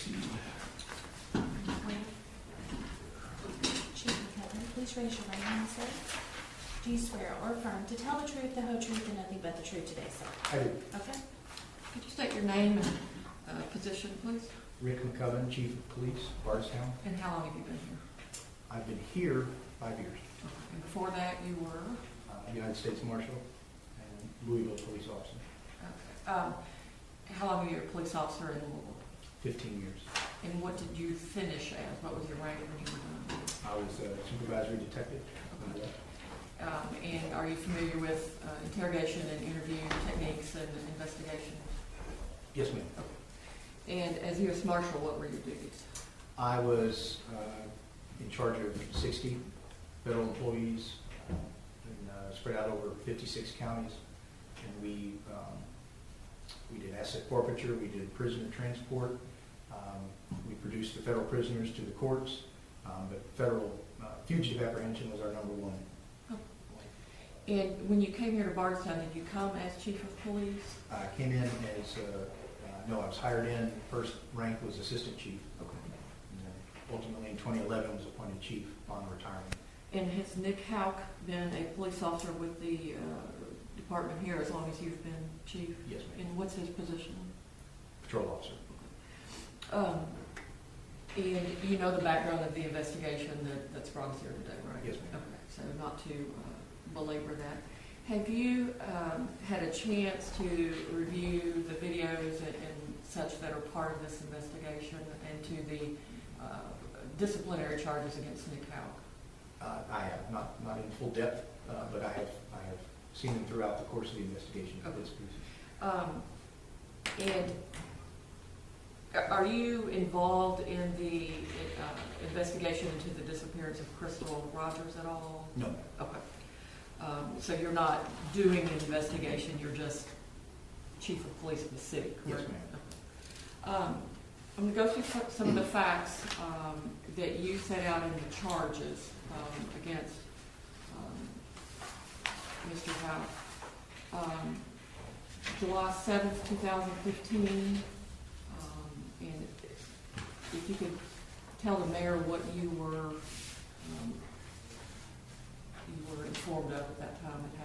proceed. Chief McKevin, please raise your right hand, sir. Do you swear or affirm to tell the truth, the whole truth, and nothing but the truth today, sir? I do. Okay. Could you state your name and position, please? Rick McCubbin, Chief of Police, Bardstown. And how long have you been here? I've been here 5 years. And before that, you were? United States Marshal and Louisville police officer. Okay. How long were you a police officer in Louisville? 15 years. And what did you finish as? What was your rank when you were done? I was a supervisory detective. And are you familiar with interrogation and interview techniques and investigation? Yes, ma'am. And as U.S. Marshal, what were your duties? I was in charge of 60 federal employees and spread out over 56 counties. And we did asset forfeiture, we did prisoner transport, we produced the federal prisoners to the courts, but federal fugitive apprehension was our number one. And when you came here to Bardstown, did you come as chief of police? I came in as, no, I was hired in, first rank was assistant chief. Okay. And then ultimately in 2011 was appointed chief upon retirement. And has Nick Houck been a police officer with the department here as long as you've been chief? Yes, ma'am. And what's his position? Patrol officer. And you know the background of the investigation that's brought us here today, right? Yes, ma'am. Okay, so not to belabor that. Have you had a chance to review the videos and such that are part of this investigation and to the disciplinary charges against Nick Houck? I have, not in full depth, but I have seen them throughout the course of the investigation. Okay. And are you involved in the investigation into the disappearance of Crystal Rogers at all? No. Okay. So you're not doing an investigation, you're just chief of police of the city, correct? Yes, ma'am. I'm going to go through some of the facts that you set out in the charges against Mr. Houck. July 7th, 2015, and if you could tell the mayor what you were informed of at that time it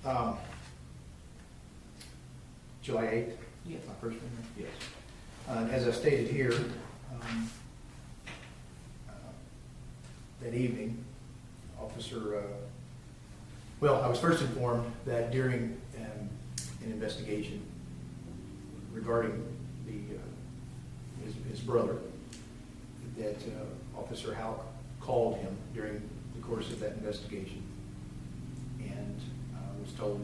happened. July 8th? Yes. My first one? Yes. As I stated here, that evening, officer, I was first informed that during an investigation regarding his brother, that Officer Houck called him during the course of that investigation and was told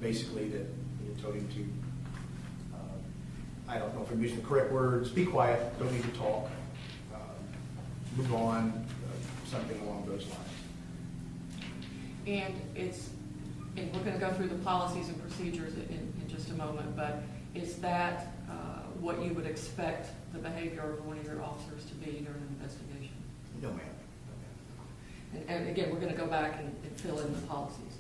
basically that he had told him to, I don't know if I'm using the correct words, be quiet, don't need to talk, move on, something along those lines. And we're going to go through the policies and procedures in just a moment, but is that what you would expect the behavior of one of your officers to be during an investigation? No, ma'am. And again, we're going to go back and fill in the policies.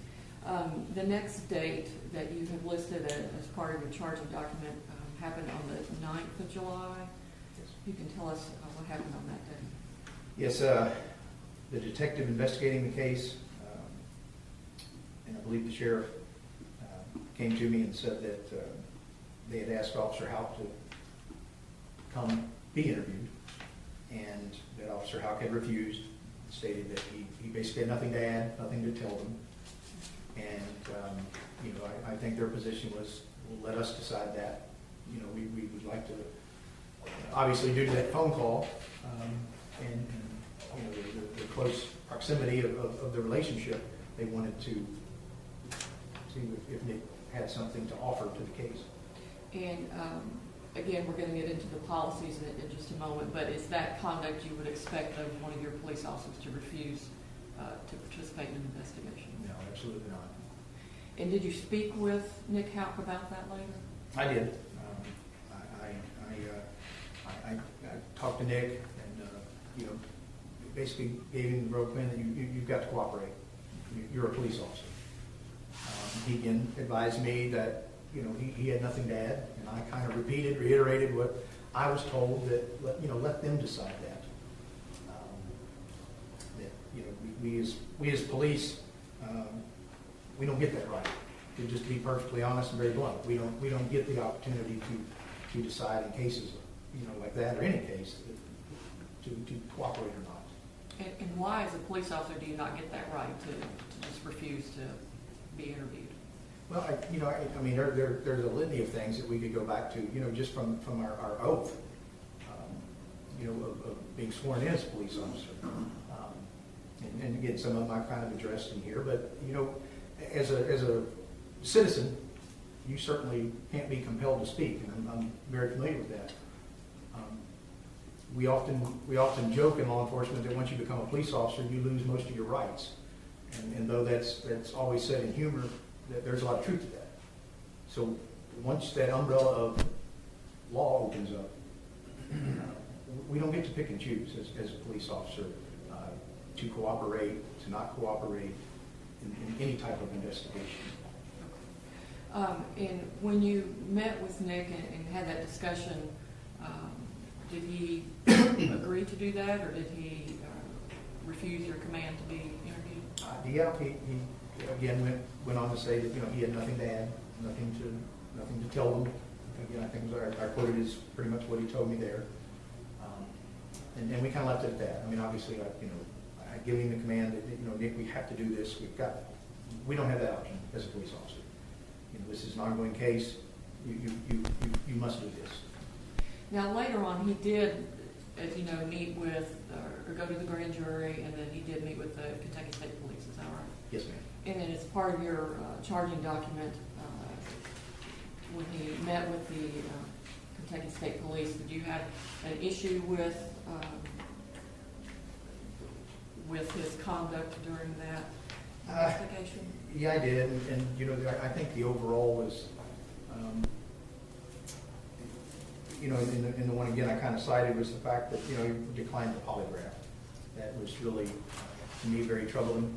The next date that you have listed as part of your charging document happened on the 9th of July. Yes. You can tell us what happened on that day. Yes, the detective investigating the case, and I believe the sheriff came to me and said that they had asked Officer Houck to come be interviewed, and that Officer Houck had refused, stated that he basically had nothing to add, nothing to tell them. And, I think their position was, well, let us decide that. We would like to, obviously due to that phone call, and the close proximity of the relationship, they wanted to see if Nick had something to offer to the case. And again, we're going to get into the policies in just a moment, but is that conduct you would expect of one of your police officers to refuse to participate in an investigation? No, absolutely not. And did you speak with Nick Houck about that later? I did. I talked to Nick and, basically gave him the rope in that you've got to cooperate. You're a police officer. He again advised me that, he had nothing to add, and I kind of reiterated what I was told that, let them decide that. That, we as police, we don't get that right. To just be perfectly honest and very blunt, we don't get the opportunity to decide in cases, like that, or any case, to cooperate or not. And why, as a police officer, do you not get that right to just refuse to be interviewed? Well, there's a litany of things that we could go back to, just from our oath, of being sworn in as a police officer. And again, some of them I've kind of addressed in here, but, as a citizen, you certainly can't be compelled to speak, and I'm very familiar with that. We often joke in law enforcement that once you become a police officer, you lose most of your rights. And though that's always said in humor, that there's a lot of truth to that. So once that umbrella of law opens up, we don't get to pick and choose as a police officer to cooperate, to not cooperate in any type of investigation. And when you met with Nick and had that discussion, did he agree to do that, or did he refuse your command to be interviewed? Yeah, he again went on to say that he had nothing to add, nothing to tell them. Again, I think I quoted is pretty much what he told me there, and we kind of left it at that. I mean, obviously, I give him the command that Nick, we have to do this. We don't have that option as a police officer. This is an ongoing case. You must do this. Now, later on, he did, as you know, meet with, or go to the grand jury, and then he did meet with the Kentucky State Police, is that right? Yes, ma'am. And then as part of your charging document, when he met with the Kentucky State Police, did you have an issue with his conduct during that investigation? Yeah, I did, and I think the overall was, in the one again I kind of cited was the fact that he declined the polygraph. That was really, to me, very troubling,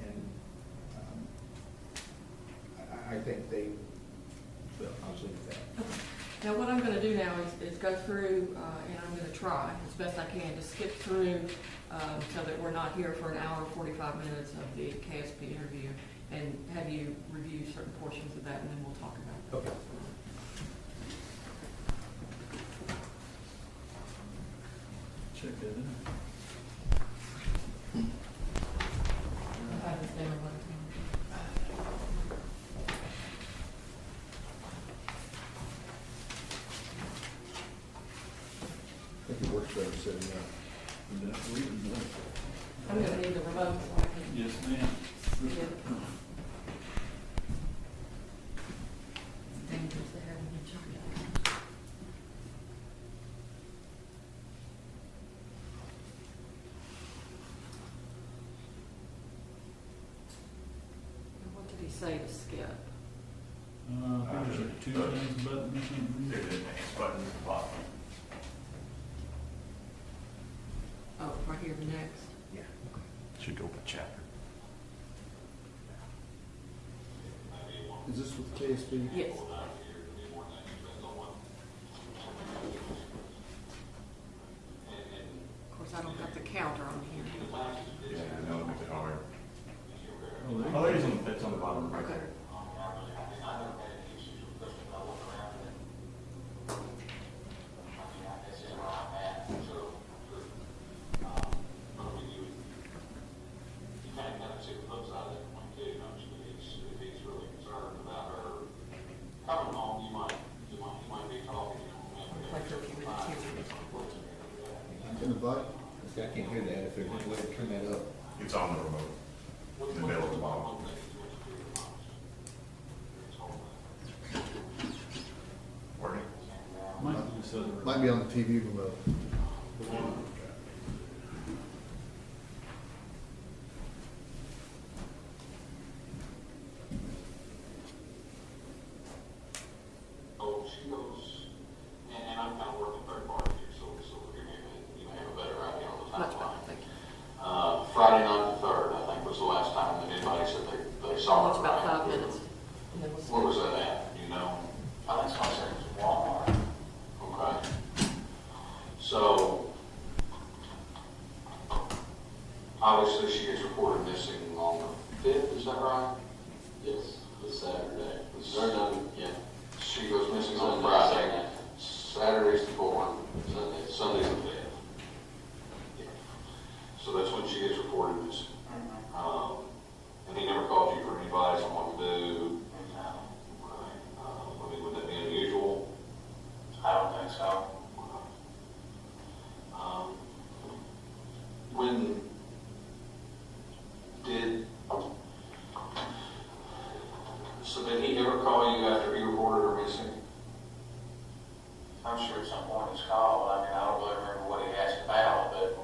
and I think I'll just leave it at that. Okay. Now, what I'm going to do now is go through, and I'm going to try as best I can to skip through so that we're not here for an hour and 45 minutes of the KSP interview, and have you review certain portions of that, and then we'll talk about it. Okay. Check that in. I have this down one I think it works better setting up. I'm going to need the remote so I can Yes, ma'am. see it. It's dangerous to have them in charge. What did he say to skip? I think there's like two things button or something. There's an X button at the bottom. Oh, right here, next. Yeah. Should go by chapter. Is this with KSP? Yes. Of course, I don't have the counter on here. Yeah, that would make it hard. Oh, Oh, it's on the bottom right Okay. there. In the butt? I can't hear that. If there's any way to turn that up. It's on the remote. In the middle of the bottom. Working? Might be this other. Might be on the TV remote. Oh, she goes, and I'm kind of working third party here, so we're gonna have a better idea on the Much better, timeline. thank you. Friday night the 3rd, I think, was the last time that anybody said they saw It's her. about right? 5 minutes. And then we'll Where was that at, you know? I think it's on Walmart. Okay. point he's called. I mean, I don't really remember what he asked about, but.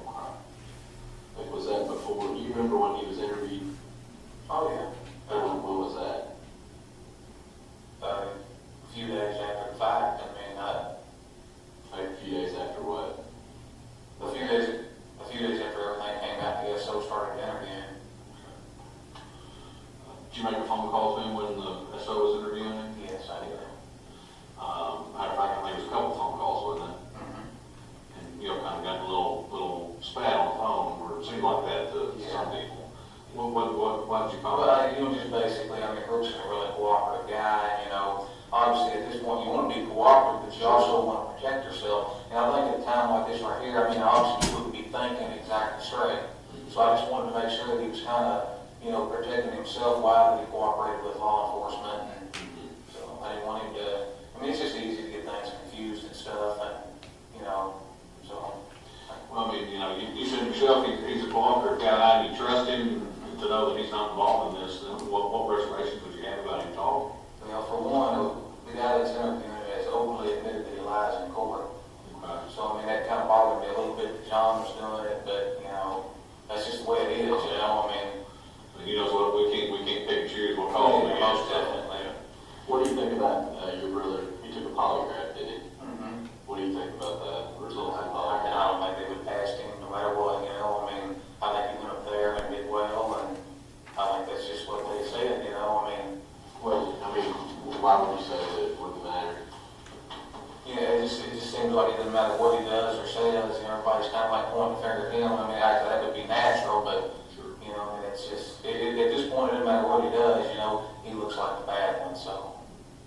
Like, was that before, do you remember when he was interviewed? Oh, yeah. When was that? A few days after the fact. I mean, Like a few days after what? a few days after everything came out, the SO started interviewing. Did you make a phone call to him when the SO was interviewing him? Yes, I did. Matter of fact, I think it was a couple phone calls, wasn't it? And, you know, kind of got a little spat on the phone, or it seemed like that to some people. Why did you call Well, it? just basically, I mean, Brooks is a really cooperative guy, you know. Obviously, at this point, you want to be cooperative, but you also want to protect yourself. And I think at a time like this right here, I mean, obviously, you wouldn't be thinking exactly straight. So I just wanted to make sure that he was kind of, you know, protecting himself while he cooperated with law enforcement. And so I didn't want him to, I mean, it's just easy to get things confused and stuff, and, you know, so. Well, I mean, you know, you said yourself, he's a cooperative guy, and you trust him to know that he's not involved in this. What reservations would you have about him talking? You know, for one, the guy that's interviewing has openly admitted that he lies in court. So, I mean, that kind of bothered me a little bit that John was doing it, but, you know, that's just the way it is, you know, I mean. You know what, we can't pick and choose what calls we get. Most definitely. What do you think about your brother? He took a polygraph, didn't he? Mm-hmm. What do you think about the results of the I polygraph? don't think they would pass him no matter what, you know, I mean, I think he went up there and did well, and I think that's just what they said, you know, I mean. Well, I mean, why would you say that it wouldn't matter? Yeah, it just seems like it doesn't matter what he does or says, you know, everybody's kind of like pointing the finger at him. I mean, actually, that would be natural, but, you know, I mean, it's just, at this point, it doesn't matter what he does, you know, he looks like the bad one, so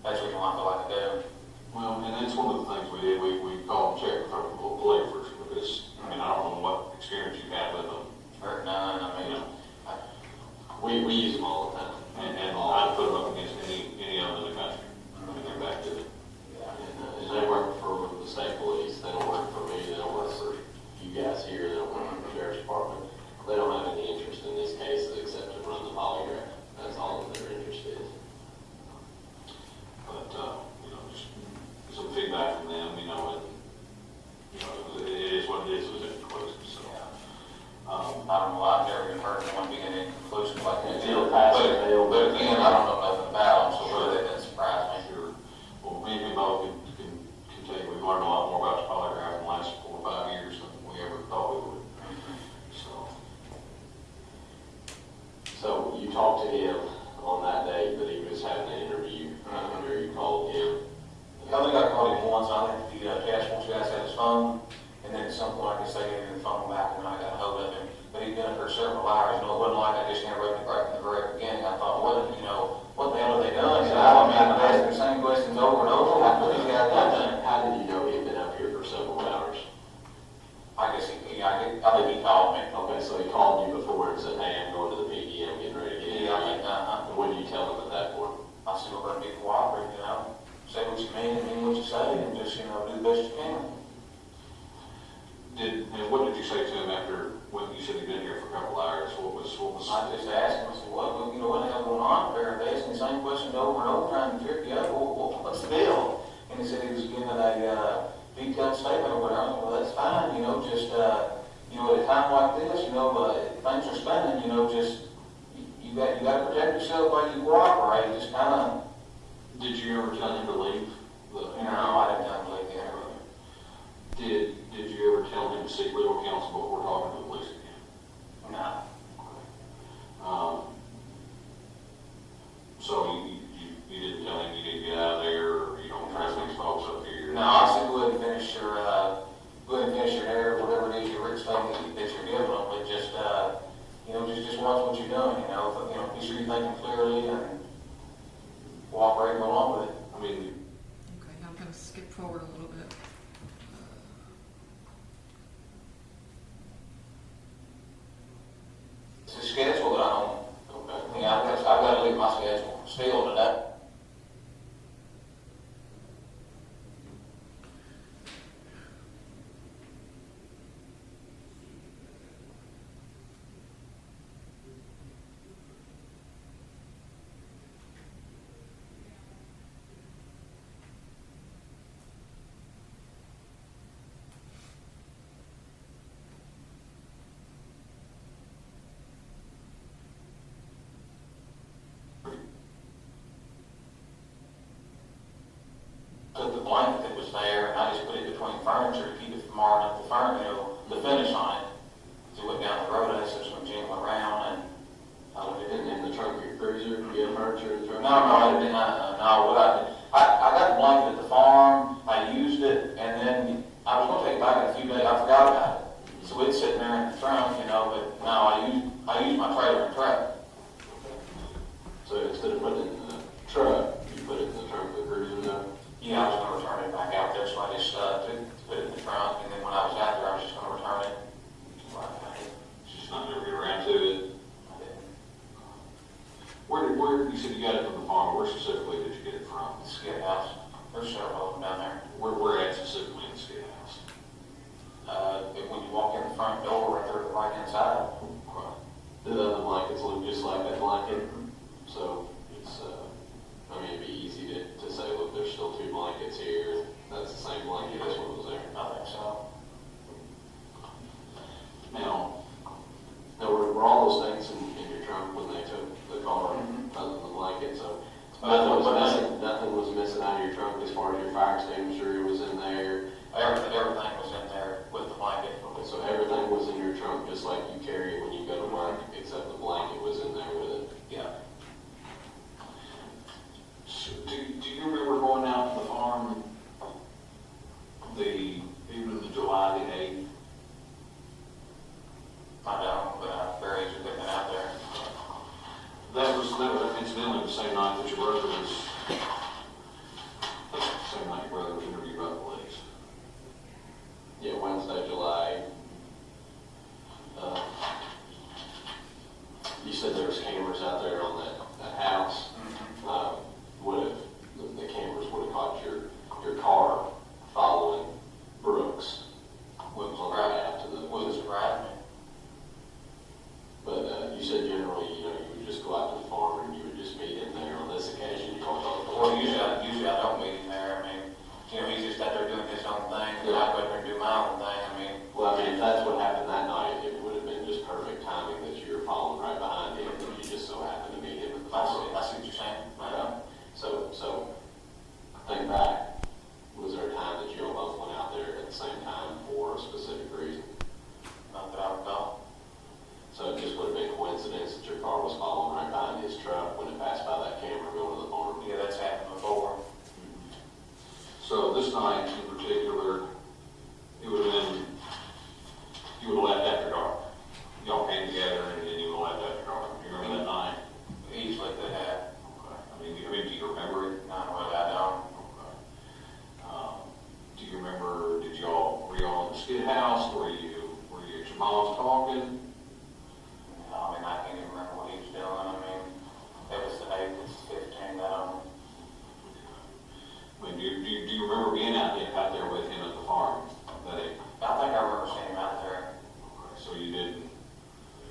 that's the reason why I feel like I do. Well, and that's one of the things we did. We called and checked with our believers because, I mean, I don't know what experience you had with them. Or none, I mean, We use them all the time, and I'd put them up against any of them in the country. I mean, they're back to it. And they work for the state police. They don't work for me. They don't work for you guys here. They don't work for the sheriff's department. They don't have any interest in these cases except to run the polygraph. That's all that they're interested in. But, you know, just some feedback from them, you know, and, you know, it is what it is. It was inconclusive, so. I don't know, I've never even heard of one being inconclusive like that. It'll pass or fail. But again, I don't know nothing about them, so really that doesn't surprise me. Sure. Well, me and both can tell you, we've learned a lot more about the polygraph in the last 4 or 5 years than we ever thought we would. So you talked to him on that day that he was having an interview, or you called him? I think I called him once, I think the task force guys had his phone, and then at some point I guess they gave him the phone back and I got a hold of him. But he'd been up for several hours, you know, it wasn't like I just interrupted right from the very beginning. I thought, what, you know, what the hell have they done? You know, I mean, I've asked the same questions over and over, like, what these guys done? How did you know he had been up here for several hours? I guess I think he called me. Okay, so he called you before and said, hey, I'm going to the PD, I'm getting ready to get in. Yeah, I think, And what did you tell him at that point? I said, we're gonna be cooperative, you know, say what you mean and mean what you say, and just, you know, do the best you can. And what did you say to him after, when you said he'd been here for a couple hours? What was? I just asked him, I said, what, you know, what the hell going on there? They asking the same questions over and over, trying to trip you up. What's the deal? And he said he was giving a detailed statement or whatever. I said, well, that's fine, you know, just, you know, at a time like this, you know, things are spinning, you know, just, you got to protect yourself while you cooperate. Just kind of. Did you ever tell him to leave? No, I didn't tell him to leave the interview. Did you ever tell him to seek legal counsel before talking to the police again? No. So you didn't tell him you need to get out of there, or you don't trust these folks up here? No, I said go ahead and finish your hair, whatever it is your rich thing that you're giving them, but just, you know, just watch what you're doing, you know, be sure you're thinking clearly and cooperate along with it. I mean, took the blanket that was there, and I just put it between furniture to keep it from marring up the furniture, you know, the finish on it. So we went down the road, I just went jingling around, and I went In the trunk of your cruiser, you have furniture in the trunk? no, I didn't, no, what I did, I got the blanket at the farm, I used it, and then I was gonna take it back in a few days, I forgot about it. So it's sitting there in the trunk, you know, but no, I used my trailer and truck. So instead of putting it in the truck, you put it in the trunk of the cruiser now? Yeah, I was gonna return it back out there, so I just, put it in the trunk, and then when I was out there, I was just gonna return it. Just not gonna get around to it? Where, you said you got it from the farm, where specifically did you get it from? The skid house, there's several of them down there. Where at specifically in the skid house? When you walk in the front door, right there at the right hand side. Right. Do the other blankets look just like that blanket? So it's, I mean, it'd be easy to say, look, there's still two blankets here, that's the same blanket as what was there. I think so. Now, were all those things in your trunk when they took the car, other than the blanket, so nothing was missing out of your trunk as far as your fire extinguisher was in there? Everything was in there with the blanket. Okay, so everything was in your trunk, just like you carry it when you go to work, except the blanket was in there with it? Yeah. So do you remember going out to the farm even the July the 8th? I don't, but very easy picking out there. That was incidentally the same night that your brother was, same night your brother was interviewed by the police. Yeah, Wednesday, July 8th. You said there was cameras out there on that house. The cameras would have caught your car following Brooks. What was on the way out to the Was right. But you said generally, you would just go out to the farm and you would just meet him there. On this occasion, you talked about the Well, usually I don't meet him there. I mean, you know, he's just out there doing his own thing, and I go there and do my own thing. I mean, Well, I mean, if that's what happened that night, it would have been just perfect timing that you were following right behind him, and you just so happened to meet him at the I farm. see what you're saying. So think back. Was there a time that you all both went out there at the same time for a specific reason? Not that I recall. So it just would have been coincidence that your car was following right behind his truck when it passed by that camera going to the farm? Yeah, that's happened before. So this night in particular, it would have been, you would have left after dark. Y'all came together and then you would have left after dark. Do you remember that night? Easily could have. Okay. I mean, do you remember it? Not really, I don't. Okay. Do you remember, were y'all in the skid house? Were you at your mom's talking? I mean, I can't even remember what he was doing. I mean, it was the 8th, it was 15, I don't. I mean, do you remember being out there with him at the farm that day? I think I remember seeing him out there. Okay, so you didn't,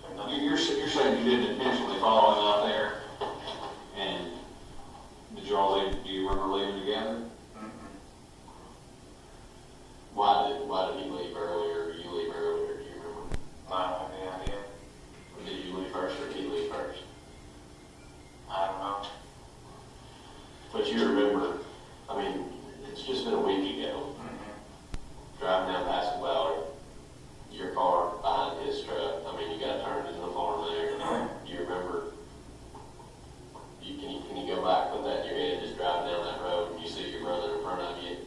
And then- you're saying you didn't intentionally follow him out there? And do you remember leaving together? Why did he leave earlier, or you leave earlier, do you remember? I don't have any idea. Or did you leave first, or did he leave first? I don't know. But you remember, I mean, it's just been a week ago, driving down past the Valley, your car behind his truck, I mean, you got turned into the farm there. Do you remember, can you go back, put that in your head, just driving down that road, and you see your brother in front of you?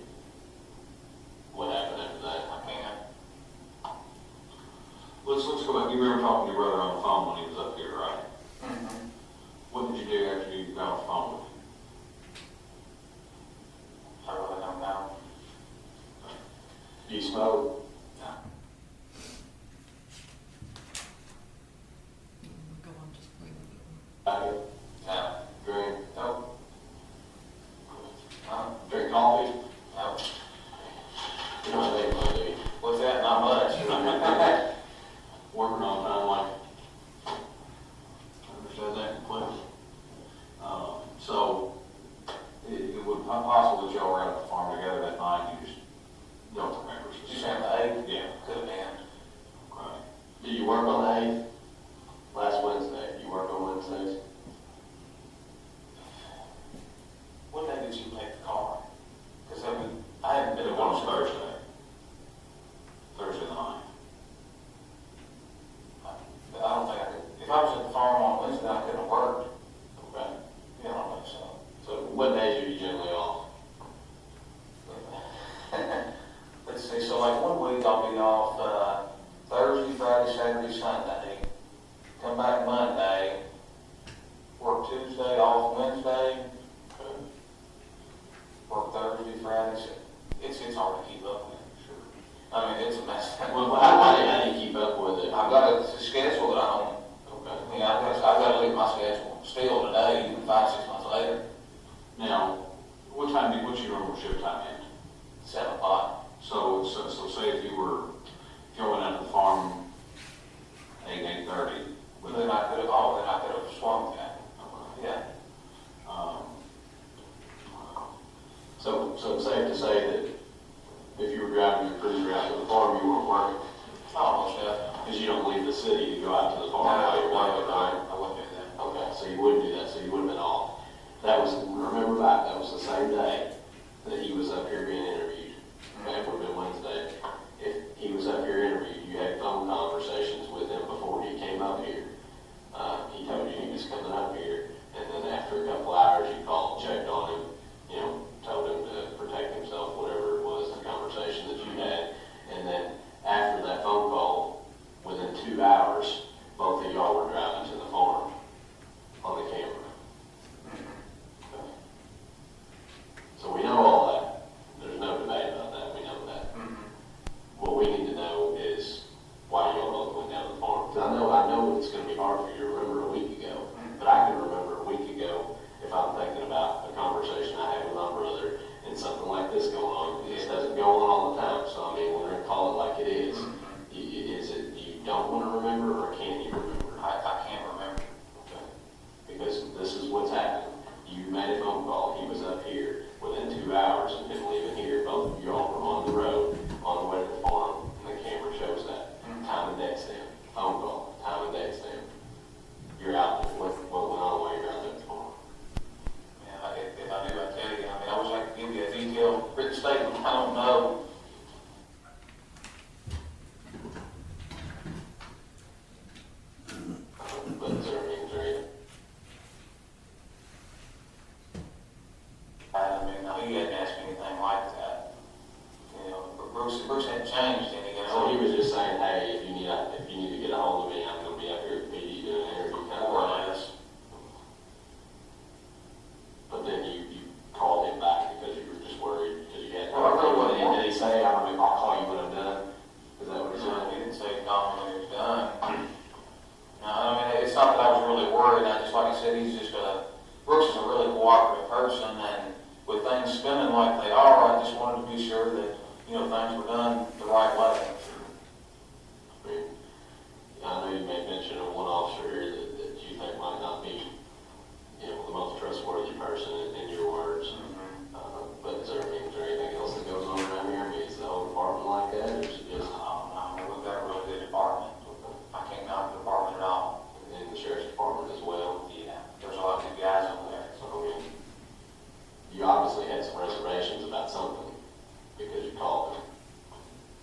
What happened after that? I can't. Let's go back. You remember talking to your brother on the phone when he was up here, right? What did you do after you got off the phone with him? I really don't know. Do you smoke? Go on, just wait. Tobacco? No. Drink? Nope. No. Drink coffee? No. You know what they do, do you? What's that? Not much. Working on time, like. Understand that completely. So, it would possible that y'all were out at the farm together that night, you just don't remember. You saying the 8th? Yeah. Could have been. Okay. Do you work on the 8th? Last Wednesday, you work on Wednesdays? What day did you take the car? Because Brad, it's hard to keep up with, sure. I mean, it's a mess. Well, how do you keep up with it? I've got a schedule at home. Okay. Yeah, I've got to look at my schedule still today, even 5-6 months later, Now, what's your normal shift time end? 7 o'clock. So say if you were going out to the farm 8:30. Then I could have swung that. Yeah. So it's safe to say that if you were driving your cruiser out to the farm, you weren't working, Almost, yeah. because you don't leave the city to go out to the farm No, while you're working, right? I wouldn't do that. Okay, so you wouldn't do that, so you would have been off. That was, remember back, that was the same day that he was up here being interviewed. Okay, it would have been Wednesday. If he was up here interviewed, you had phone conversations with him before he came up here. He told you he was coming up here, and then after a couple hours, you called, checked on him, told him to protect himself, whatever it was, the conversation that you had. And then after that phone call, within 2 hours, both of y'all were driving to the farm on the camera. Okay. So we know all that. There's no debate about that. We know that. What we need to know is why y'all both went down to the farm. 'Cause I know it's going to be hard for you to remember a week ago, but I can remember a week ago if I'm thinking about a conversation I had with my brother and something like this going on. This doesn't go on all the time, so I mean, we're going to call it like it is. Is it you don't want to remember, or can you remember? I can't remember. Okay. Because this is what's happened. You made a phone call. He was up here within 2 hours of him leaving here. Both of y'all were on the road on the way to the farm, and the camera shows that. Time and date stamp. Phone call. Time and date stamp. You're out there. What went on while you're out there at the farm? Yeah, if I knew, I'd tell you. I mean, I wish I could give you a detailed written statement. I don't know. But is there anything? I mean, he hadn't asked me anything like that. Bruce hadn't changed any, So he was just saying, hey, if you need to get a hold of me, I'm going to be up here at PD doing an interview kind of more or thing. less. But then you called him back because you were just worried because you had. Well, I really wasn't. Did he say, I'll call you when I'm done? Is that what he No, said? he didn't say to call me when he was done. No, I mean, it's not that I was really worried. I just, like I said, Brooks is a really cooperative person, and with things spinning like they are, I just wanted to be sure that, things were done the right way. I mean, I know you made mention of one officer here that you think might not be, the most trustworthy person in your words. But is there anything else that goes on around here? I mean, is the whole department like that, or is it just? No, we've got a really good department. I can't knock the department at all. In the sheriff's department as well? Yeah, there's a lot of good guys over there. So, I mean, you obviously had some reservations about something because you called him.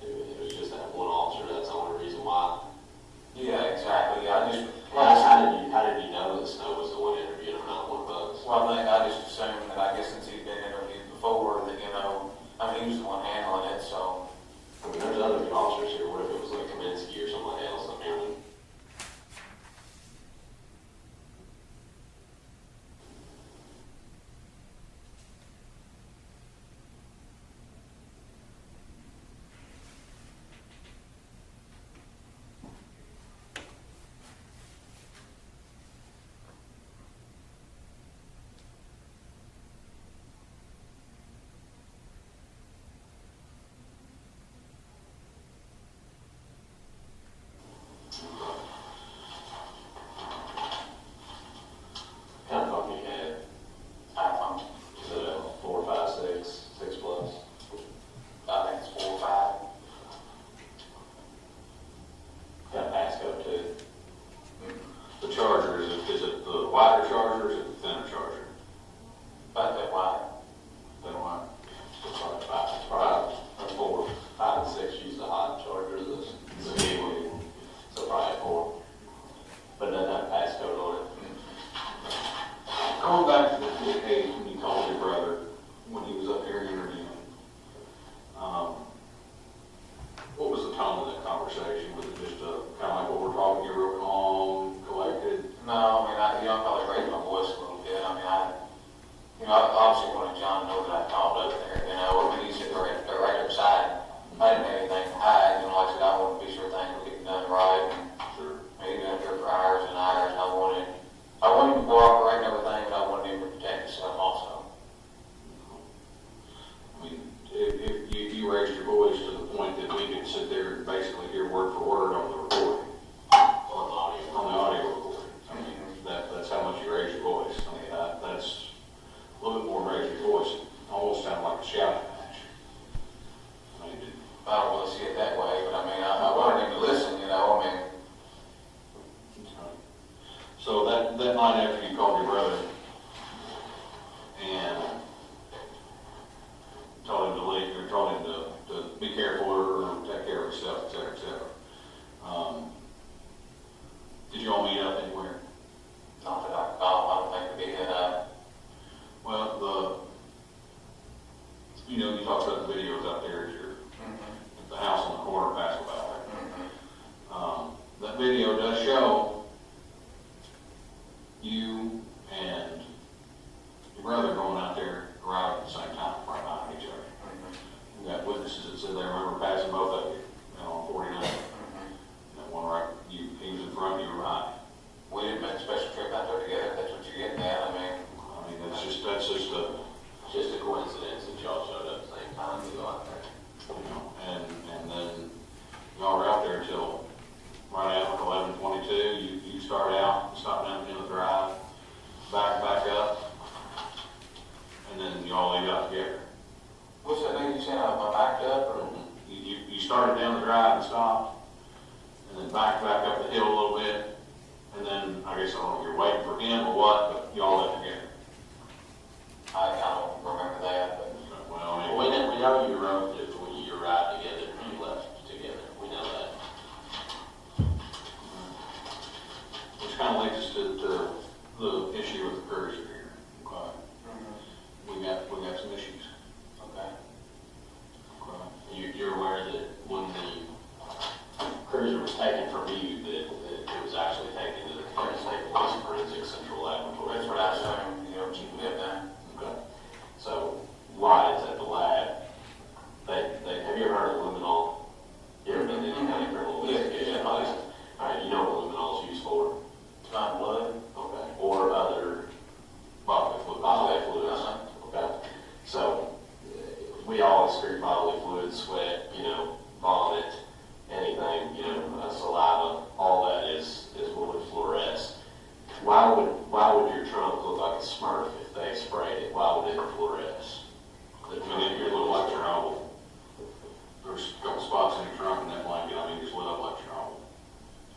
It was just that one officer, that's the only reason why. Yeah, exactly. Yeah, How did you know that Snow was the one interviewing him, not one of us? Well, I just assumed that, I guess since he'd been interviewed before, that, he was the one handling it, so. I mean, there's other officers here. What if it was like Kaminsky or someone else? I mean, you know, you talked about the videos out there at your, at the house on the corner, Pascal Valley. That video does show you and your brother going out there arriving at the same time, right behind each other. We got witnesses that said they remember passing both of you, on 49. That one right, he was in front, you were behind. We didn't make a special trip out there together, if that's what you're getting at. I mean, That's just just a coincidence that y'all showed up at the same time to go out there. and then y'all were out there until right after 11:22. You start out, stop down in the drive, back up, and then y'all leave out together. What's that mean? You saying I backed up or? You started down the drive and stopped, and then back up the hill a little bit, and then I guess I don't know if you're waiting for him or what, but y'all left together. I don't remember that, but. Well, I mean, We know you rode it when you arrived together and you left together. We know that. which kind of leads us to the issue with the cruiser here. We got some issues. Okay. Okay. You're aware that when the cruiser was taken from you, that it was actually taken to the Kentucky State Police Forensic Central Laboratory? That's what I assumed, you know, you can get that. Okay. So, why is at the lab? Have you ever heard of luminol? You ever been to any kind of criminal investigation? All right, you know what luminol is used for? To find blood. Okay. Or other bodily fluids. Okay. So, we all excrete bodily fluids, sweat, vomit, anything, saliva, all that is what would fluoresce. Why would your trunk look like a Smurf if they sprayed it? Why would it fluoresce? If you look like Chernobyl, there's a couple spots in your trunk and that blanket, just lit up like Chernobyl.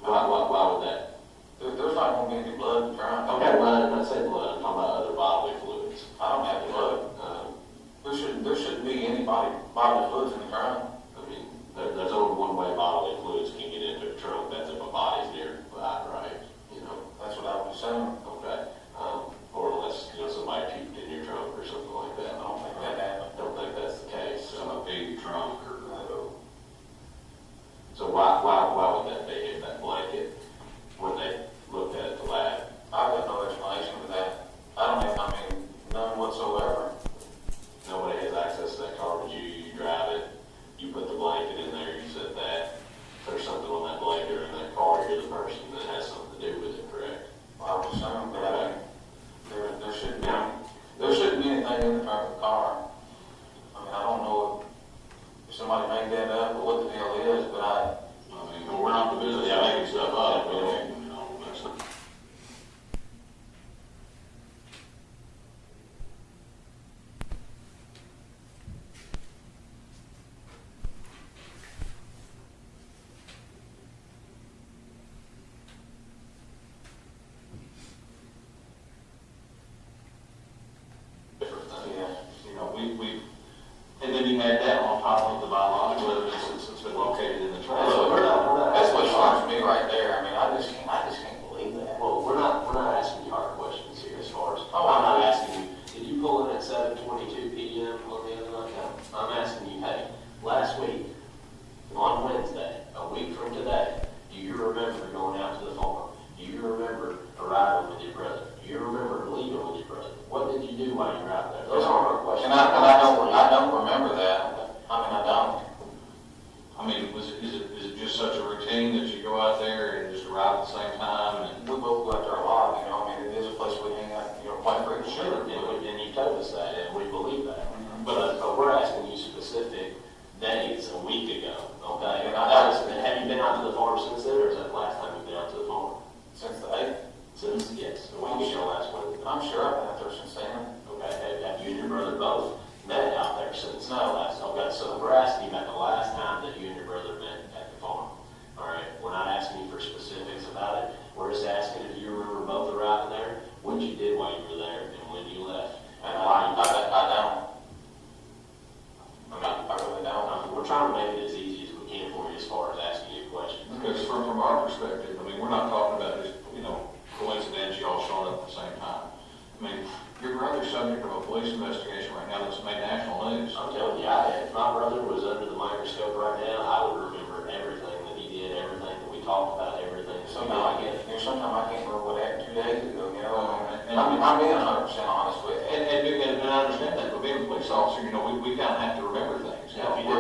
Why would that? There's not going to be any blood in the trunk. Okay, well, I'm not saying blood, I'm talking about other bodily fluids. I don't have blood. There shouldn't be any bodily fluids in the trunk. There's only one way bodily fluids can get into a trunk, that's if a body's nearby, right? That's what I would assume. Okay. Or unless, somebody puked in your trunk or something like that. I don't think that happened. I don't think that's the case. Some big trunk or. So why would that be in that blanket when they looked at it at the lab? I've got no explanation for that. None whatsoever. Nobody has access to that car but you. You drive it. You put the blanket in there. You said that. There's something on that blanket or in that car. You're the person that has something to do with it, correct? I would assume, but there shouldn't be anything in the trunk of the car. I don't know if somebody made that up or what the deal is, but we're not the business of making stuff up. We don't, that's not. And then you had that on top of the biological evidence that's been located in the trunk. That's what shocks me right there. I just can't believe that. Well, we're not asking you hard questions here as far as. I'm not asking you, did you pull in at 7:22 p.m. on the other night? No. I'm asking you, hey, last week, on Wednesday, a week from today, do you remember going out to the farm? Do you remember arriving with your brother? Do you remember leaving with your brother? What did you do while you were out there? Those aren't our questions. And I don't remember that. I don't. Is it just such a routine that you go out there and just arrive at the same time? And We both go out there a lot, it is a place we hang out, quite frequently. Sure, and you told us that, and we believe that. But we're asking you specific dates a week ago, okay? And have you been out to the farm since then, or is that the last time you've been out to the farm? Since the 8th? Yes, a week ago last Wednesday. I'm sure I've been out there since then. Okay, have you and your brother both met out there since last? Okay, so we're asking you about the last time that you and your brother met at the farm. All right, we're not asking you for specifics about it. We're just asking if you remember both arriving there, what you did while you were there, and when you left, and why you left. I don't. I really don't. We're trying to make it as easy as we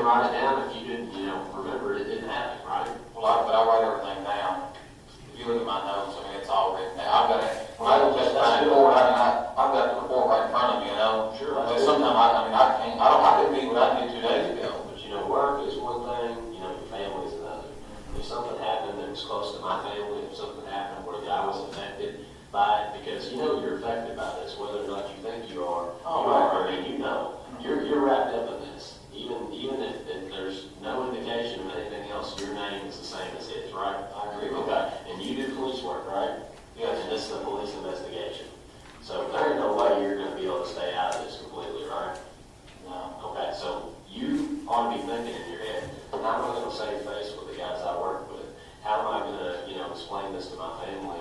can write it down if you didn't, remember it didn't happen, right? Well, but I write everything down. If you look at my notes, I mean, it's all written down. I've got it, when I look at the report, I've got the report right in front of me, Sure. But sometimes I couldn't beat what I did 2 days ago. But work is one thing, your family is another. If something happened that was close to my family, if something happened where the guy was affected by it, because you're affected by this, whether or not you think you are, you're wrapped up in this. Even if there's no indication of anything else, your name is the same as his, right? I agree with Okay, and you do police work, right? Yes. And this is a police investigation. So there ain't no way you're gonna be able to stay out of this completely, right? No. Okay, so you ought to be thinking in your head, how am I gonna save face with the guys I work with? How am I gonna, explain this to my family?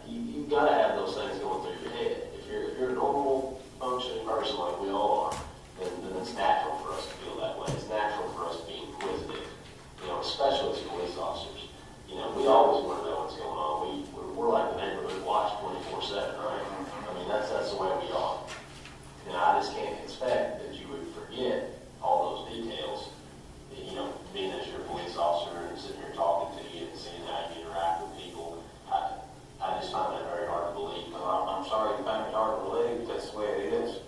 You've gotta have those things going through your head. If you're a normal functioning person like we all are, then it's natural for us to feel that way. It's natural for us to be inquisitive, especially as police officers. We always want to know what's going on. We're like the neighborhood watch 24/7, right? I mean, that's the way we are. I just can't expect that you would forget all those details, being as your police officer and sitting here talking to you and seeing how you interact with people. I just find that very hard to believe. I'm sorry you find it hard to believe, but that's the way it is.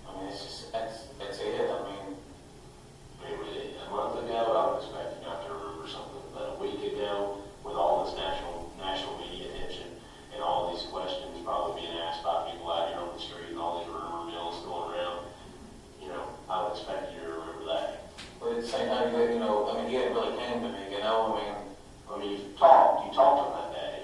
I mean, it's just, that's it. I mean, A month ago, I would expect you not to remember something, but a week ago, with all this national media attention and all these questions probably being asked by people out here on the street and all these rumor mills going around, I would expect you to remember that. but at the same time, he hadn't really came to me, You talked to him that day.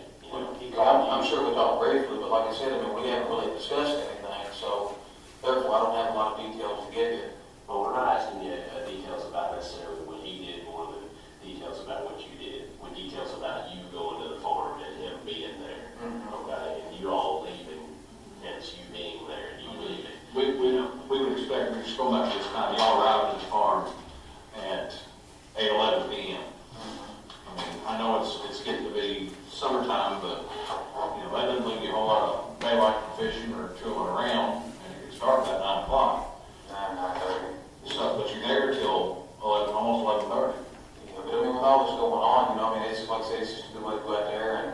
I'm sure we talked briefly, but like I said, we haven't really discussed anything, so therefore I don't have a lot of details to give you. Well, we're not asking you details about necessarily what he did, more than details about what you did, with details about you going to the farm and him being there, okay, and you all leaving, hence you being there, and you leaving. We would expect, just going back to this time, y'all arrived at the farm at 8:11 p.m. I know it's getting to be summertime, but, that doesn't leave you a whole lot of daylight for fishing or tooling around, and you can start at 9 o'clock. 9:30. So, but you're there till 11, almost 11:30. But with all this going on, it's like I said, it's just a good way to go out there and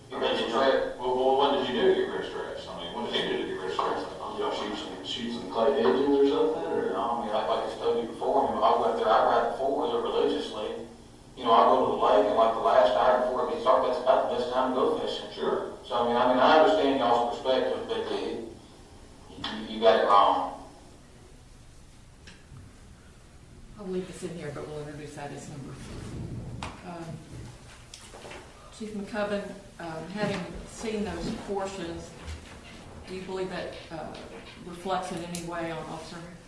get ready to trip. Well, what did you do to get rid of stress? What did he do to get rid of stress? Shoot some clay pigeons or something, or? Like I just told you before, I go out there, I ride the fours religiously. I go to the lake and like the last hour before it gets dark, that's about the best time to go fishing. Sure. So, I understand y'all's perspective, but you got it wrong. I'll leave this in here, but we'll introduce that as number 4. Chief McCubbin, having seen those portions, do you believe that reflects in any way on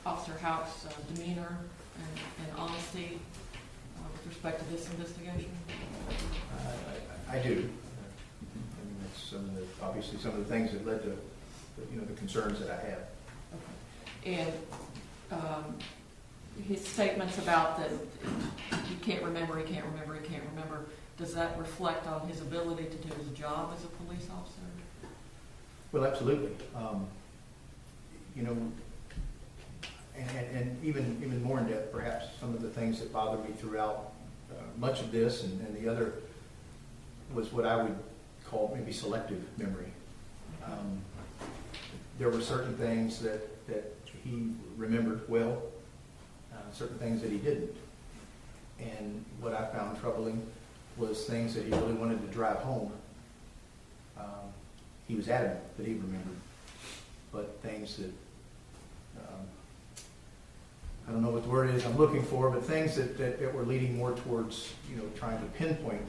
Officer Houck's demeanor and honesty with respect to this investigation? I do. That's obviously some of the things that led to, the concerns that I have. Okay. And his statements about that he can't remember, does that reflect on his ability to do his job as a police officer? Well, absolutely. And even more in depth, perhaps some of the things that bothered me throughout much of this and the other was what I would call maybe selective memory. There were certain things that he remembered well, certain things that he didn't. And what I found troubling was things that he really wanted to drive home. He was adamant that he remembered, but things that, I don't know what the word is I'm looking for, but things that were leading more towards, trying to pinpoint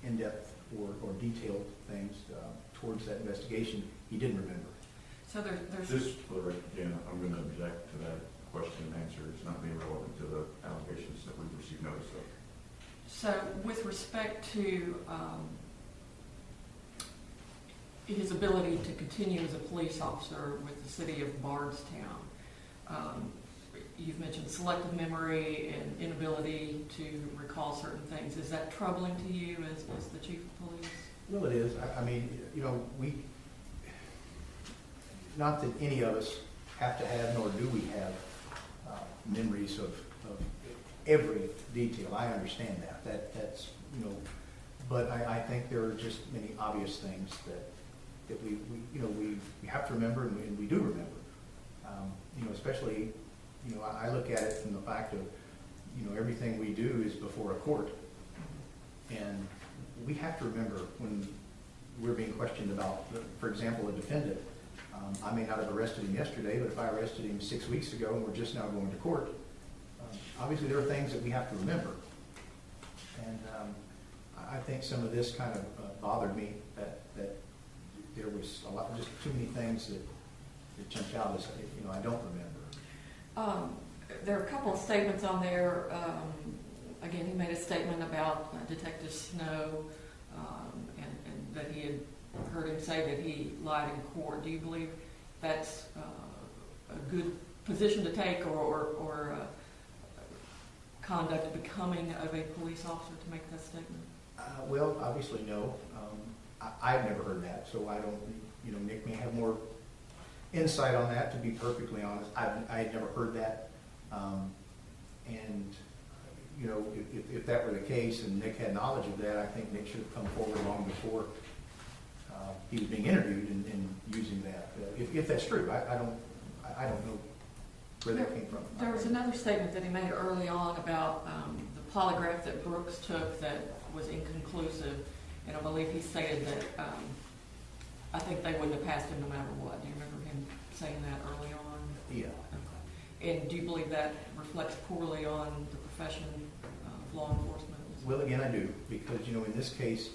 in-depth or detailed things towards that investigation, he didn't remember. So there's... Just for the record, again, I'm going to object to that question and answer. It's not being relevant to the allegations that we've received notice of. So with respect to his ability to continue as a police officer with the city of Bardstown, you've mentioned selective memory and inability to recall certain things. Is that troubling to you as the chief of police? Well, it is. Not that any of us have to have, nor do we have memories of every detail. I understand that's, you know, but I think there are just many obvious things that we you know, we have to remember, and we do remember. You know, especially, you know, I look at it from the fact of, you know, everything we do is before a court. And we have to remember when we're being questioned about, for example, a defendant. I may not have arrested him yesterday, but if I arrested him 6 weeks ago and we're just now going to court, obviously there are things that we have to remember. And I think some of this kind of bothered me, that there was a lot, just too many things that jumped out as, you know, I don't remember. There are a couple of statements on there. Again, he made a statement about Detective Snow, and that he had heard him say that he lied in court. Do you believe that's a good position to take, or conduct becoming of a police officer to make that statement? Well, obviously, no. I've never heard that, so I don't, you know, Nick may have more insight on that, to be perfectly honest. I had never heard that. And, you know, if that were the case and Nick had knowledge of that, I think Nick should have come forward long before he was being interviewed and using that. If that's true, I don't know where that came from. There was another statement that he made early on about the polygraph that Brooks took that was inconclusive, and I believe he stated that I think they wouldn't have passed him no matter what. Do you remember him saying that early on? Yeah. Okay. And do you believe that reflects poorly on the profession of law enforcement? Well, again, I do, because, you know, in this case,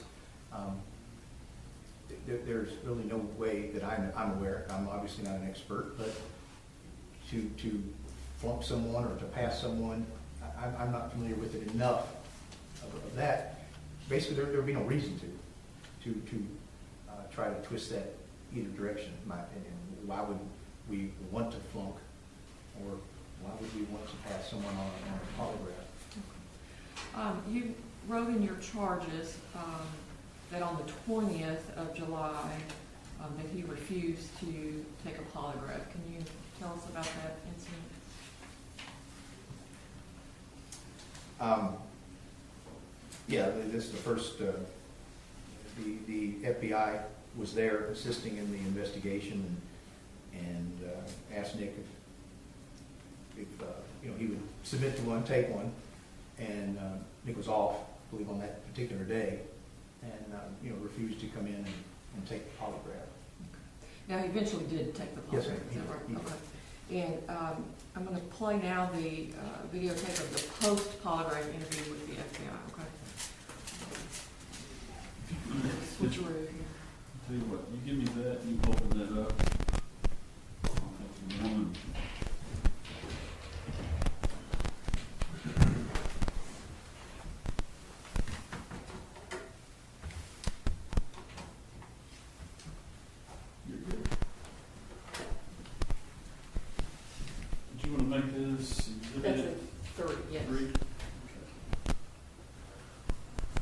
there's really no way that I'm aware, I'm obviously not an expert, but to flunk someone or to pass someone, I'm not familiar with it enough of that. Basically, there would be no reason to try to twist that either direction, in my opinion. Why would we want to flunk, or why would we want to pass someone on a polygraph? You wrote in your charges that on the 20th of July that he refused to take a polygraph. Can you tell us about that incident? Yeah, this is the first, the FBI was there assisting in the investigation and asked Nick if you know, he would submit to one, take one, and Nick was off, I believe, on that particular day, and you know, refused to come in and take the polygraph. Now, he eventually did take the polygraph. Yes, is he that right? did. Okay. And I'm going to play now the videotape of the post-polygraph interview with the FBI. Okay. Switcheroo here. Tell you what, you give me that, you open that up. I'll have to one. You're good. Did you want to make this That's exhibit a 3, yes. 3?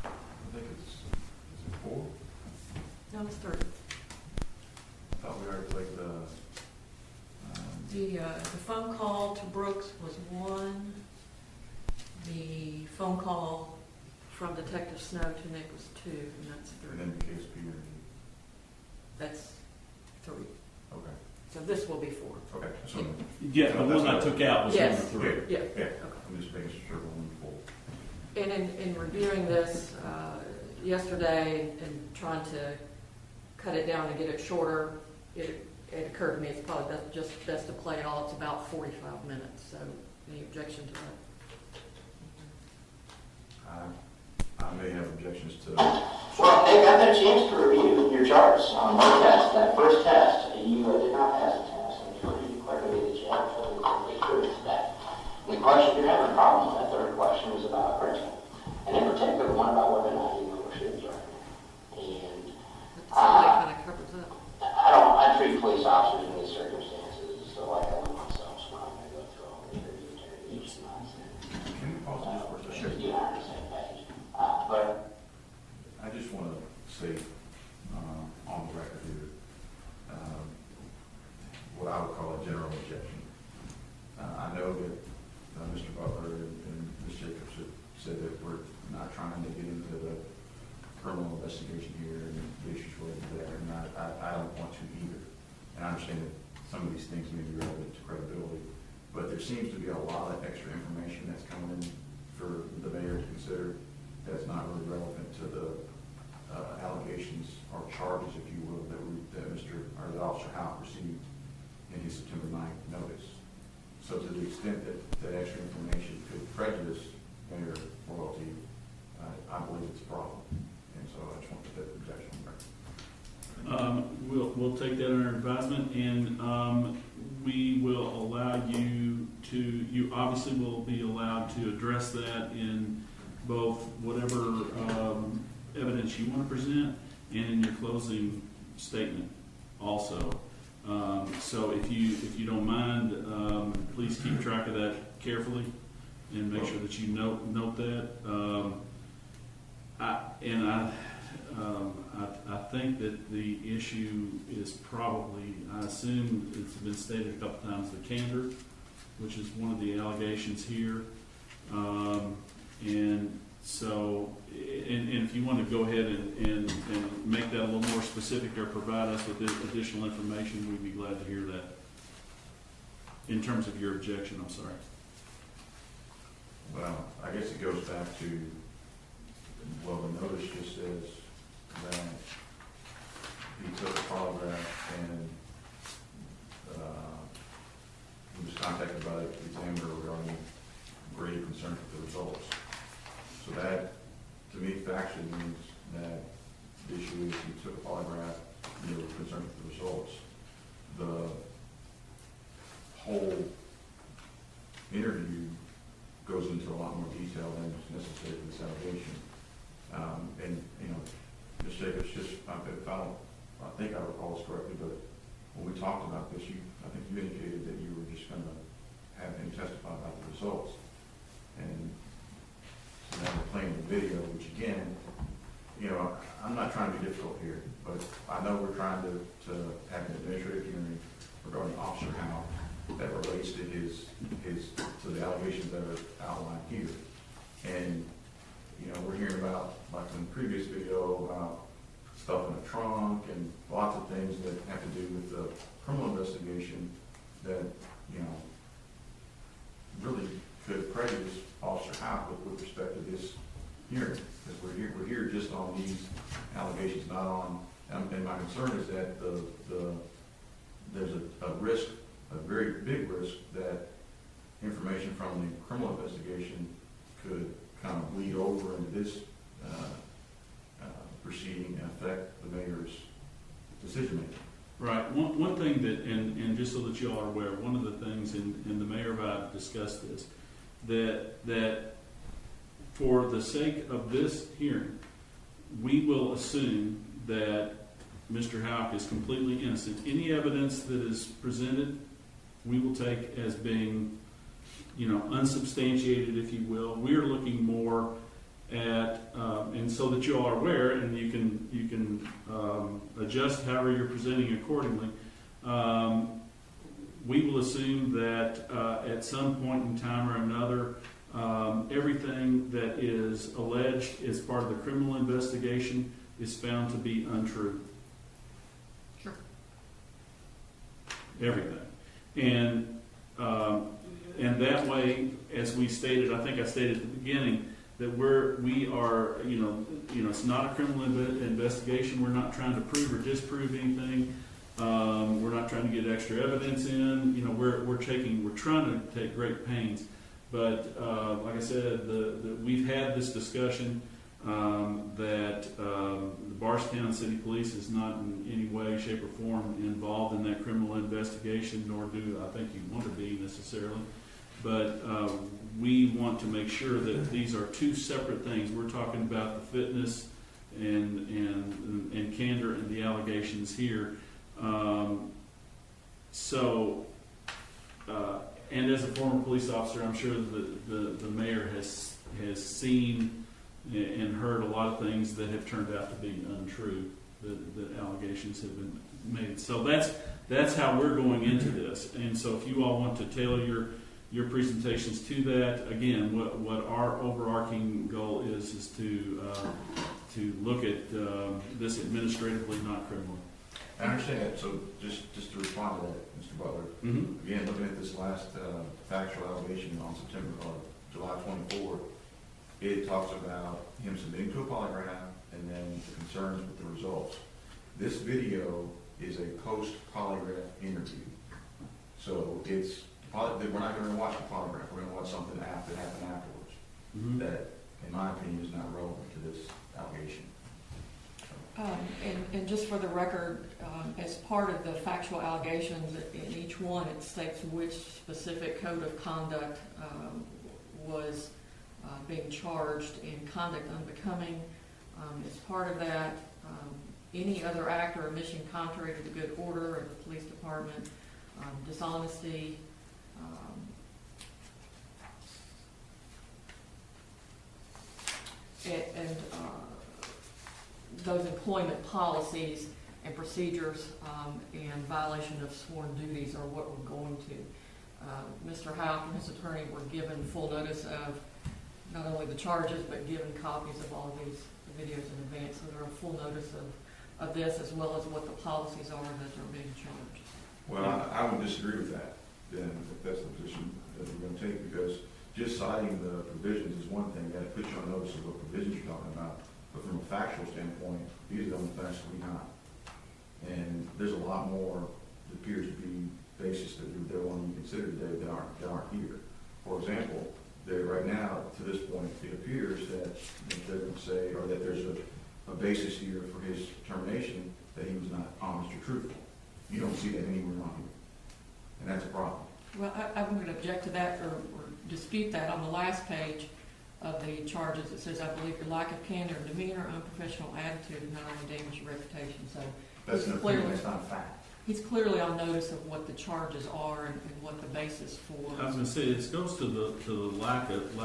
I think is it 4? No, it's 3. I thought we already played The phone call to Brooks was 1. The phone call from Detective Snow to Nick was 2, and that's 3. and then the case Peter. That's 3. Okay. So this will be 4. Okay. So, Yeah, the one I took out was Yes. number 3. Yeah. yeah, Okay. I'm just making sure we're moving forward. And in reviewing this yesterday and trying to cut it down and get it shorter, it occurred to me it's probably just best to play it all. It's about 45 minutes. So any objection to that? I may have objections to. Well, Nick, I've had a chance to review your charts on one test, that first test, and you did not pass the test, and it's pretty clear to me that you actually proved that. The question you're having a problem with, that third question, was about principle, and in particular, the one about whether or not you know shootings right. And Somebody kind of covers up. I treat police officers in these circumstances so like I would myself, so I'm going to go through all the interviews and each nonsense. Can we pause this for a second? Sure, you and I are on the same page. But I just want to say, on the record here, what I would call a general objection. I know that investigation here and the issues related to that, and I don't want to either. And I understand that some of these things may be relevant to credibility, but there seems to be a lot of extra information that's coming in for the mayor to consider that's not really relevant to the allegations or charges, if you will, that Officer Houck received in his September 9th notice. So to the extent that extra information could prejudice mayor loyalty, I believe it's a problem. And so I just want to put that objection on record. We'll take that under advisement, and we will allow you obviously will be allowed to address that in both whatever evidence you want to present and in your closing statement also. So if you don't mind, please keep track of that carefully and make sure that you note that. I think that the issue is probably, I assume it's been stated a couple times, the candor, which is one of the allegations here. And so, and if you want to go ahead and make that a little more specific or provide us with additional information, we'd be glad to hear that. In terms of your objection, I'm sorry. Well, I guess it goes back to, well, the notice just says that he took a polygraph and he was contacted by the examiner regarding grave concern with the results. So that, to me, factually means that the issue is he took a polygraph and they were concerned with the results. The whole interview goes into a lot more detail than is necessary for this allegation. And, you know, Ms. Jacobs, I think I recall this correctly, but when we talked about this, I think you indicated that you were just going to have him testify about the results. And so now we're playing the video, which again, you know, I'm not trying to be difficult here, but I know we're trying to have an administrative hearing regarding Officer Houck that relates to to the allegations that are outlined here. And, you know, we're hearing about, like in the previous video, about stuff in the trunk and lots of things that have to do with the criminal investigation that, you know, really could prejudice Officer Houck with respect to this hearing. Because we're here just on these allegations, not on, and my concern is that there's a risk, a very big risk, that information from the criminal investigation could kind of bleed over into this proceeding and affect the mayor's decision making. Right. One thing that, and just so that you all are aware, one of the things, and the mayor and I discussed this, that for the sake of this hearing, we will assume that Mr. Houck is completely innocent. Any evidence that is presented, we will take as being, you know, unsubstantiated, if you will. We are looking more at, and so that you all are aware, and you can adjust however you're presenting accordingly. We will assume that at some point in time or another, everything that is alleged as part of the criminal investigation is found to be untrue. Sure. Everything. And that way, as we stated, I think I stated at the beginning, that we are, you know, it's not a criminal investigation. We're not trying to prove or disprove anything. We're not trying to get extra evidence in. You know, we're trying to take great pains. But like I said, we've had this discussion that the Barstown City Police is not in any way, shape, or form involved in that criminal investigation, nor do I think you want to be necessarily. But we want to make sure that these are two separate things. We're talking about the fitness and candor and the allegations here. And as a former police officer, I'm sure the mayor has seen and heard a lot of things that have turned out to be untrue, that allegations have been made. So that's how we're going into this. And so if you all want to tailor your presentations to that, again, what our overarching goal is to to look at this administratively, not criminally. I understand that, so just to respond to that, Mr. Butler, Mm-hmm. again, looking at this last factual allegation on July 24, it talks about him submitting to a polygraph and then the concerns with the results. This video is a post-polygraph interview. So we're not going to watch the polygraph, we're going to watch something that happened afterwards. Mm-hmm. That, in my opinion, is not relevant to this allegation. And just for the record, as part of the factual allegations, in each one, it states which specific code of conduct was being charged in conduct unbecoming. As part of that, any other act or omission contrary to the good order of the police department, dishonesty, and those employment policies and procedures and violation of sworn duties are what we're going to. Mr. Houck and his attorney were given full notice of not only the charges, but given copies of all of these videos in advance, so they're a full notice of this, as well as what the policies are that are being charged. Well, I would disagree with that, then, if that's the position that we're going to take, because just citing the provisions is one thing, that puts you on notice of what provisions you're talking about, but from a factual standpoint, these are the only facts that we got. And there's a lot more that appears to be basis that they're wanting to consider today that aren't here. For example, right now, to this point, it appears that they're going to say, or that there's a basis here for his termination that he was not honest or truthful. You don't see that anywhere on here, and that's a problem. Well, I'm going to object to that or dispute that. On the last page of the charges, it says, I believe your lack of candor, demeanor, unprofessional attitude not only damage your reputation. So That's an opinion, that's not a fact. he's clearly on notice of what the charges are and what the basis for. I was going to say, it goes to the lack of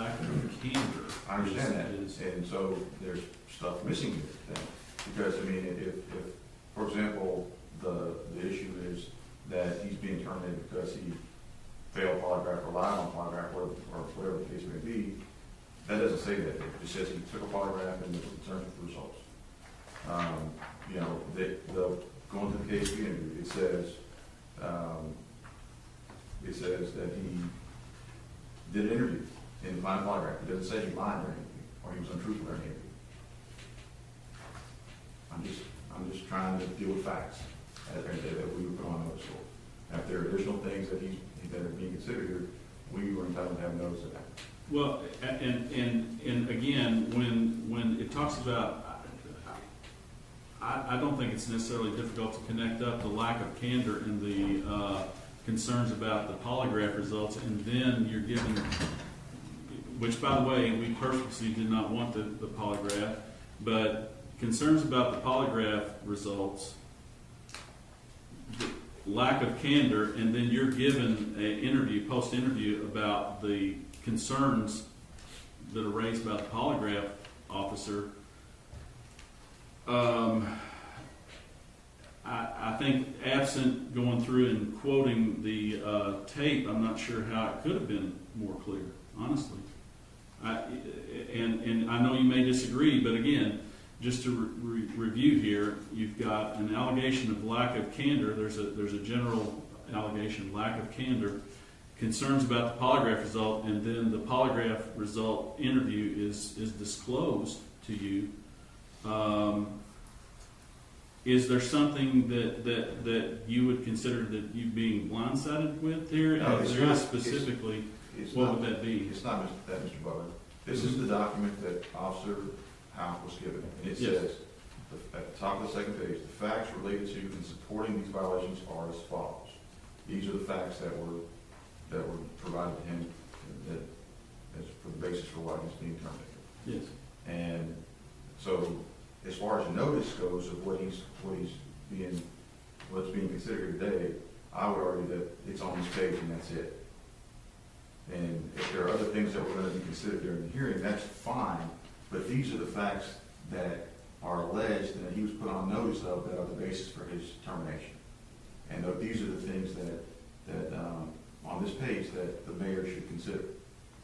candor. I understand that, and so there's stuff missing here then. Because, I mean, if for example, the issue is that he's being terminated because he failed polygraph or lied on polygraph, or whatever the case may be, that doesn't say that. It just says he took a polygraph and was concerned with the results. You know, going to the KSP interview, it says that he did an interview in the final polygraph. It doesn't say he lied during an interview or he was untrue during an interview. I'm just trying to deal with facts that we would put on notice for. If there are additional things that are being considered here, we were entitled to have notice of that. Well, and again, when it talks about, I don't think it's necessarily difficult to connect up the lack of candor and the concerns about the polygraph results, and then you're given, which by the way, we purposely did not want the polygraph, but concerns about the polygraph results, lack of candor, and then you're given an post-interview about the concerns that are raised by the polygraph officer. I think absent going through and quoting the tape, I'm not sure how it could have been more clear, honestly. And I know you may disagree, but again, just to review here, you've got an allegation of lack of candor. There's a general allegation of lack of candor, concerns about the polygraph result, and then the polygraph result interview is disclosed to you. Is there something that you would consider that you being blindsided with here? No, if there is specifically, what would that be? It's not that, Mr. Butler. This is the document that Officer Houck was given, and it says, at the top of the second page, the facts related to and supporting these violations are as follows. These are the facts that were provided to him as for the basis for why he's being terminated. Yes. And so, as far as notice goes of what's being considered today, I would argue that it's on this page and that's it. And if there are other things that were going to be considered during the hearing, that's fine. But these are the facts that are alleged and that he was put on notice of that are the basis for his termination. And these are the things that on this page that the mayor should consider.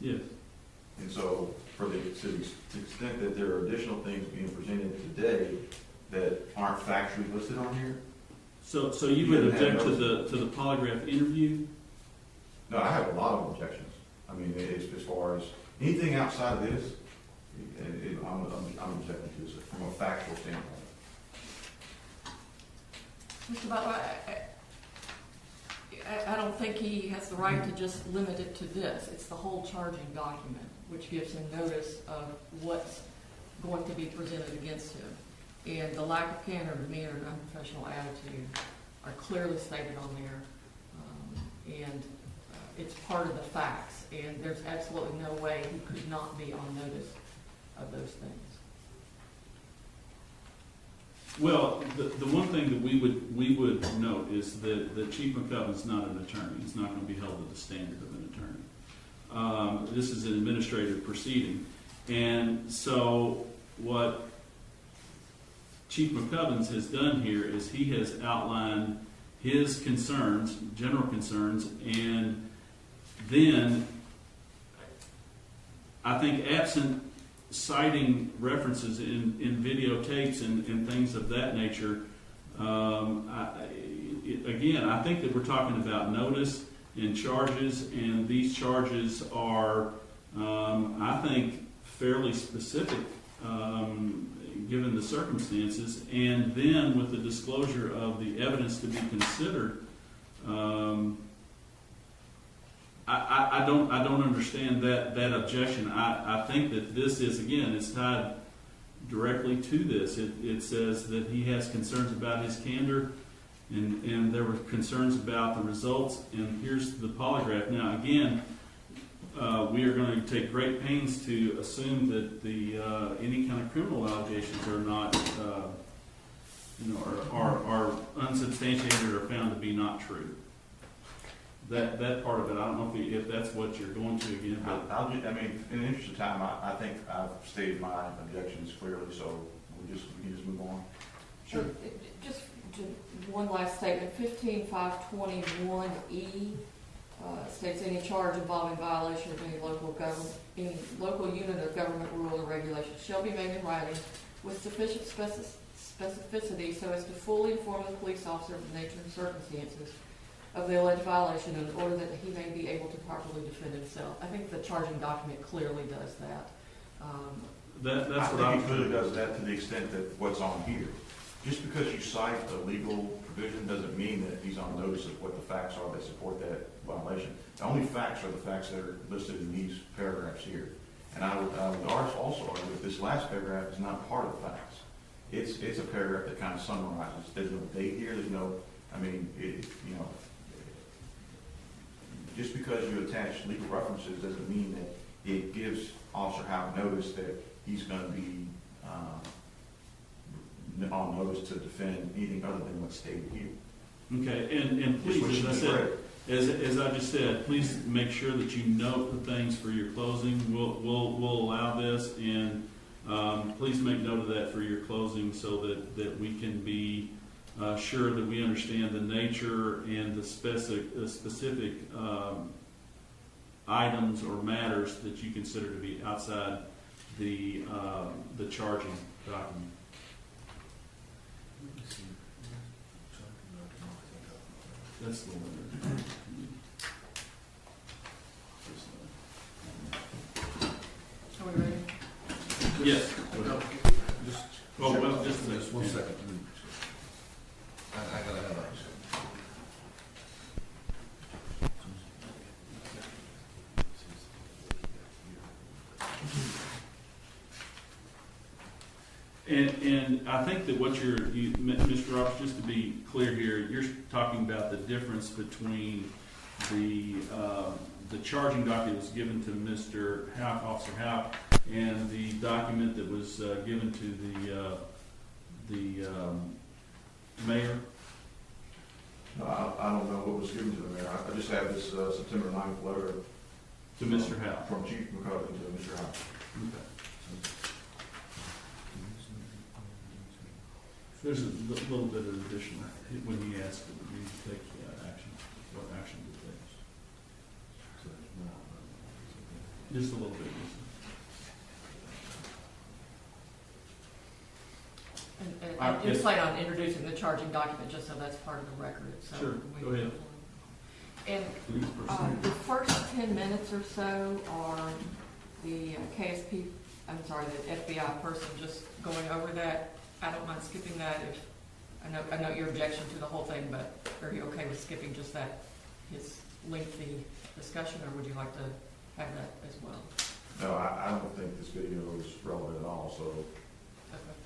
Yes. And so, to the extent that there are additional things being presented today that aren't factually listed on here, So you would object to the polygraph interview? no, I have a lot of objections. I mean, as far as anything outside of this, I'm objecting to this from a factual standpoint. Mr. Butler, I don't think he has the right to just limit it to this. It's the whole charging document, which gives him notice of what's going to be presented against him. And the lack of candor, demeanor, and unprofessional attitude are clearly stated on there. It's part of the facts, and there's absolutely no way he could not be on notice of those things. Well, the one thing that we would note is that Chief McCubbin's not an attorney. He's not going to be held to the standard of an attorney. This is an administrative proceeding. And so what Chief McCubbins has done here is he has outlined his concerns, general concerns, and then I think absent citing references in videotapes and things of that nature, again, I think that we're talking about notice and charges, and these charges are, I think, fairly specific given the circumstances, and then with the disclosure of the evidence to be considered, I don't understand that objection. I think that this is, again, it's tied directly to this. It says that he has concerns about his candor, and there were concerns about the results, and here's the polygraph. Now, again, we are going to take great pains to assume that any kind of criminal allegations are not, are unsubstantiated or found to be not true. That part of it, I don't know if that's what you're going to again. But I mean, in the interest of time, I think I've stated my objections clearly, so we can just move on. Sure. Just one last statement. 15.521E states any charge involving violation of any local unit of government rule or regulation shall be made in writing with sufficient specificity so as to fully inform the police officer of the nature and circumstances of the alleged violation in order that he may be able to properly defend himself. I think the charging document clearly does that. I think it clearly does that to the extent that what's on here. Just because you cite a legal provision doesn't mean that he's on notice of what the facts are that support that violation. The only facts are the facts that are listed in these paragraphs here. And I would also argue that this last paragraph is not part of the facts. It's a paragraph that kind of summarizes. There's no date here. There's no, just because you attach legal references doesn't mean that it gives Officer Houck notice that he's going to be on notice to defend anything other than what's stated here. Okay, and please, as I just said, please make sure that you note the things for your closing. We'll allow this, and please make note of that for your closing so that we can be sure that we understand the nature and the specific items or matters that you consider to be outside the charging document. That's the one. Are we ready? Yes. Well, just one second. I gotta have that. And I think that what Mr. Roberts, just to be clear here, you're talking about the difference between the charging document that was given to Mr. Houck, Officer Houck, and the document that was given to the mayor. No, I don't know what was given to the mayor. I just have this September 9th letter To Mr. Houck. from Chief McCubbin to Mr. Houck. Okay. There's a little bit of additional, when he asked that we take action, what action to take. Just a little bit. I just plan on introducing the charging document, just so that's part of the record, so. Sure, we- go ahead. And Please proceed. the first 10 minutes or so are the KSP, I'm sorry, the FBI person just going over that. I don't mind skipping that if, I know your objection to the whole thing, but are you okay with skipping just that, his lengthy discussion, or would you like to have that as well? No, I don't think this video is relevant at all, so Okay.